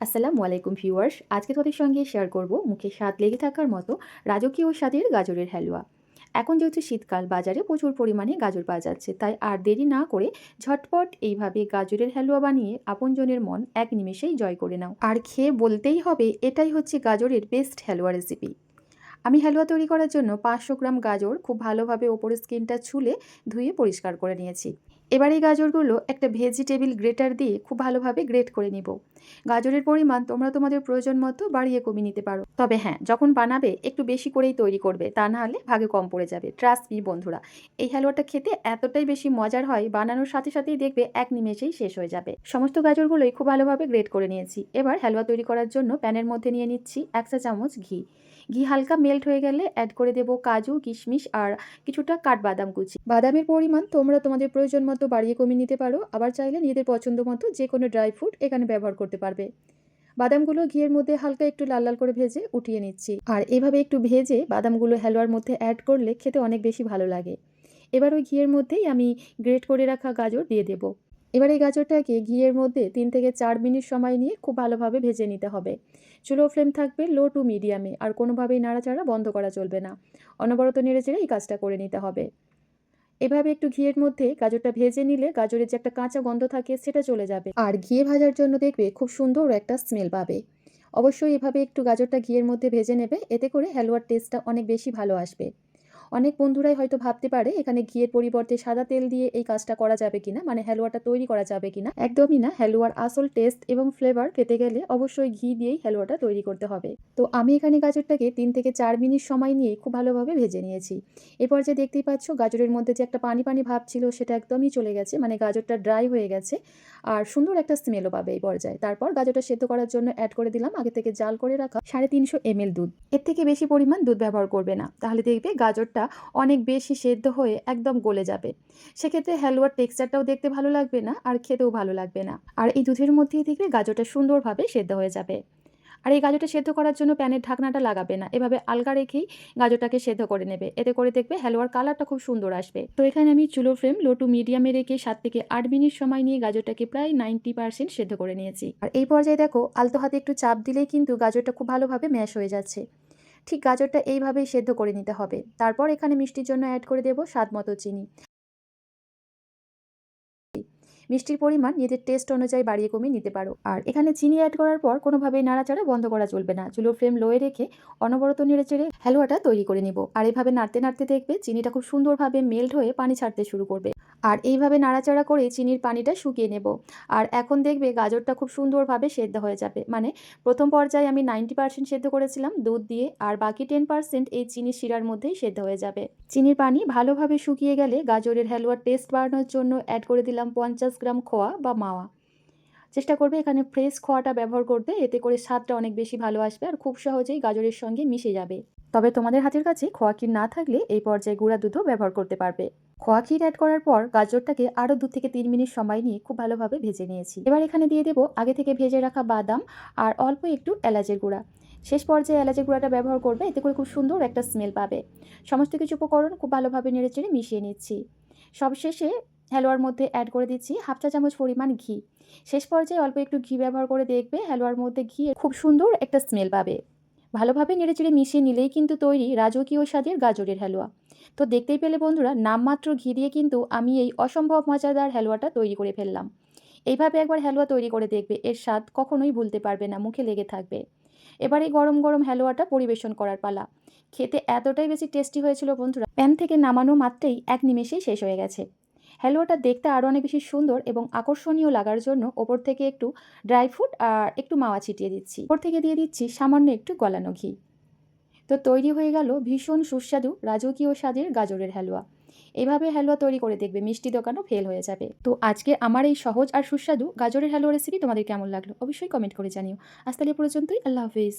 আসসালামু আলাইকুম ভিউয়ার্স, আজকে তোমাদের সঙ্গে শেয়ার করব মুখে স্বাদ লেগে থাকার মতো রাজকীয় স্বাদের গাজরের হালুয়া। এখন যেহেতু শীতকাল, বাজারে প্রচুর পরিমাণে গাজর পাওয়া যাচ্ছে, তাই আর দেরি না করে ঝটপট এইভাবে গাজরের হালুয়া বানিয়ে আপনজনের মন এক নিমেষেই জয় করে নাও। আর খেয়ে বলতেই হবে, এটাই হচ্ছে গাজরের বেস্ট হালুয়া রেসিপি। আমি হালুয়া তৈরি করার জন্য 500 গ্রাম গাজর খুব ভালোভাবে ওপরের স্কিনটা ছুলে ধুয়ে পরিষ্কার করে নিয়েছি। এবার এই গাজরগুলো একটা ভেজিটেবিল গ্রেটার দিয়ে খুব ভালোভাবে গ্রেট করে নিব। গাজরের পরিমাণ তোমরা তোমাদের প্রয়োজন মতো বাড়িয়ে কমিয়ে নিতে পারো, তবে হ্যাঁ, যখন বানাবে একটু বেশি করেই তৈরি করবে, তা না হলে ভাগে কম পড়ে যাবে। ট্রাস্ট মি বন্ধুরা, এই হালুয়াটা খেতে এতটাই বেশি মজার হয়, বানানোর সাথে সাথেই দেখবে এক নিমেষেই শেষ হয়ে যাবে। সমস্ত গাজরগুলোই খুব ভালোভাবে গ্রেট করে নিয়েছি। এবার হালুয়া তৈরি করার জন্য প্যানের মধ্যে নিয়ে নিচ্ছি 1 চা চামচ ঘি। ঘি হালকা মেল্ট হয়ে গেলে অ্যাড করে দেব কাজু, কিশমিশ আর কিছুটা কাঠবাদাম কুচি। বাদামের পরিমাণ তোমরা তোমাদের প্রয়োজন মতো বাড়িয়ে কমিয়ে নিতে পারো, আবার চাইলে নিজেদের পছন্দ মতো যে কোনো ড্রাই ফ্রুট এখানে ব্যবহার করতে পারবে। বাদামগুলো ঘিয়ের মধ্যে হালকা একটু লাল লাল করে ভেজে উঠিয়ে নিচ্ছি। আর এভাবে একটু ভেজে বাদামগুলো হালুয়ার মধ্যে অ্যাড করলে খেতে অনেক বেশি ভালো লাগে। এবার ওই ঘিয়ের মধ্যেই আমি গ্রেট করে রাখা গাজর দিয়ে দেব। এবার এই গাজরটাকে ঘিয়ের মধ্যে 3 থেকে 4 মিনিট সময় নিয়ে খুব ভালোভাবে ভেজে নিতে হবে। চুলো ফ্লেম থাকবে লো টু মিডিয়ামে, আর কোনোভাবেই নাড়াচাড়া বন্ধ করা চলবে না। অনবরত নেড়েচেড়ে এই কাজটা করে নিতে হবে। এভাবে একটু ঘিয়ের মধ্যে গাজরটা ভেজে নিলে গাজরের যে একটা কাঁচা গন্ধ থাকে সেটা চলে যাবে, আর ঘিয়ে ভাজার জন্য দেখবে খুব সুন্দর একটা স্মেল পাবে। অবশ্যই এভাবে একটু গাজরটা ঘিয়ের মধ্যে ভেজে নেবে, এতে করে হালুয়ার টেস্টটা অনেক বেশি ভালো আসবে। অনেক বন্ধুরাই হয়তো ভাবতে পারে এখানে ঘিয়ের পরিবর্তে সাদা তেল দিয়ে এই কাজটা করা যাবে কিনা, মানে হালুয়াটা তৈরি করা যাবে কিনা। একদমই না, হালুয়ার আসল টেস্ট এবং ফ্লেভার পেতে গেলে অবশ্যই ঘি দিয়েই হালুয়াটা তৈরি করতে হবে। তো আমি এখানে গাজরটাকে 3 থেকে 4 মিনিট সময় নিয়ে খুব ভালোভাবে ভেজে নিয়েছি। এরপর যে দেখতেই পাচ্ছ গাজরের মধ্যে যে একটা পানি পানি ভাব ছিল সেটা একদমই চলে গেছে, মানে গাজরটা ড্রাই হয়ে গেছে। আর সুন্দর একটা স্মেলও পাবে এই পর্যায়ে। তারপর গাজরটা সেদ্ধ করার জন্য অ্যাড করে দিলাম আগে থেকে জাল করে রাখা 350 ml দুধ। এর থেকে বেশি পরিমাণ দুধ ব্যবহার করবে না, তাহলে দেখবে গাজরটা অনেক বেশি সেদ্ধ হয়ে একদম গলে যাবে। সেক্ষেত্রে হালুয়ার টেক্সচারটাও দেখতে ভালো লাগবে না, আর খেতেও ভালো লাগবে না। আর এই দুধের মধ্যেই দেখবে গাজরটা সুন্দরভাবে সেদ্ধ হয়ে যাবে। আর এই গাজরটা সেদ্ধ করার জন্য প্যানের ঢাকনাটা লাগাবে না, এভাবে আলগা রেখেই গাজরটাকে সেদ্ধ করে নেবে। এতে করে দেখবে হালুয়ার কালারটা খুব সুন্দর আসবে। তো এখানে আমি চুলো ফ্লেম লো টু মিডিয়ামে রেখে 7 থেকে 8 মিনিট সময় নিয়ে গাজরটাকে প্রায় 90% সেদ্ধ করে নিয়েছি। আর এই পর্যায়ে দেখো আলতো হাতে একটু চাপ দিলেই কিন্তু গাজরটা খুব ভালোভাবে ম্যাশ হয়ে যাচ্ছে। ঠিক গাজরটা এইভাবেই সেদ্ধ করে নিতে হবে। তারপর এখানে মিষ্টির জন্য অ্যাড করে দেব স্বাদ মতো চিনি। মিষ্টির পরিমাণ নিজের টেস্ট অনুযায়ী বাড়িয়ে কমিয়ে নিতে পারো। আর এখানে চিনি অ্যাড করার পর কোনোভাবেই নাড়াচাড়া বন্ধ করা চলবে না। চুলোর ফ্লেম লোয়ে রেখে অনবরত নেড়েচেড়ে হালুয়াটা তৈরি করে নিব। আর এভাবে নাড়তে নাড়তে দেখবে চিনিটা খুব সুন্দরভাবে মেল্ট হয়ে পানি ছাড়তে শুরু করবে। আর এইভাবে নাড়াচাড়া করে চিনির পানিটা শুকিয়ে নেব। আর এখন দেখবে গাজরটা খুব সুন্দরভাবে সেদ্ধ হয়ে যাবে। মানে প্রথম পর্যায়ে আমি 90% সেদ্ধ করেছিলাম দুধ দিয়ে, আর বাকি 10% এই চিনির শিরার মধ্যেই সেদ্ধ হয়ে যাবে। চিনির পানি ভালোভাবে শুকিয়ে গেলে গাজরের হালুয়ার টেস্ট বাড়ানোর জন্য অ্যাড করে দিলাম 50 গ্রাম খোয়া বা মাওয়া। চেষ্টা করবে এখানে ফ্রেশ খোয়াটা ব্যবহার করতে, এতে করে স্বাদটা অনেক বেশি ভালো আসবে আর খুব সহজেই গাজরের সঙ্গে মিশে যাবে। তবে তোমাদের হাতের কাছে খোয়া ক্ষীর না থাকলে এই পর্যায়ে গুঁড়া দুধও ব্যবহার করতে পারবে। খোয়া ক্ষীর অ্যাড করার পর গাজরটাকে আরও 2 থেকে 3 মিনিট সময় নিয়ে খুব ভালোভাবে ভেজে নিয়েছি। এবার এখানে দিয়ে দেবো আগে থেকে ভেজে রাখা বাদাম আর অল্প একটু এলাচের গুঁড়া। শেষ পর্যায়ে এলাচের গুঁড়াটা ব্যবহার করবে, এতে করে খুব সুন্দর একটা স্মেল পাবে। সমস্ত কিছু উপকরণ খুব ভালোভাবে নেড়েচেড়ে মিশিয়ে নিচ্ছি। সবশেষে হালুয়ার মধ্যে অ্যাড করে দিচ্ছি হাফ চা চামচ পরিমাণ ঘি। শেষ পর্যায়ে অল্প একটু ঘি ব্যবহার করে দেখবে হালুয়ার মধ্যে ঘি খুব সুন্দর একটা স্মেল পাবে। ভালোভাবে নেড়েচেড়ে মিশিয়ে নিলেই কিন্তু তৈরি রাজকীয় স্বাদের গাজরের হালুয়া। তো দেখতেই পেলে বন্ধুরা, নামমাত্র ঘি দিয়ে কিন্তু আমি এই অসম্ভব মজাদার হালুয়াটা তৈরি করে ফেললাম। এইভাবে একবার হালুয়া তৈরি করে দেখবে, এর স্বাদ কখনোই ভুলতে পারবে না, মুখে লেগে থাকবে। এবার এই গরম গরম হালুয়াটা পরিবেশন করার পালা। খেতে এতটাই বেশি টেস্টি হয়েছিল বন্ধুরা, প্যান থেকে নামানো মাত্রেই এক নিমেষেই শেষ হয়ে গেছে। হালুয়াটা দেখতে আরও অনেক বেশি সুন্দর এবং আকর্ষণীয় লাগার জন্য ওপর থেকে একটু ড্রাই ফ্রুট আর একটু মাওয়া ছিটিয়ে দিচ্ছি। ওপর থেকে দিয়ে দিচ্ছি সামান্য একটু গলানো ঘি। তো তৈরি হয়ে গেল ভীষণ সুস্বাদু রাজকীয় স্বাদের গাজরের হালুয়া। এভাবে হালুয়া তৈরি করে দেখবে মিষ্টি দোকানও ফেল হয়ে যাবে। তো আজকে আমার এই সহজ আর সুস্বাদু গাজরের হালুয়া রেসিপি তোমাদের কেমন লাগলো অবশ্যই কমেন্ট করে জানিও। আজ তাহলে পর্যন্তই, আল্লাহ হাফিজ।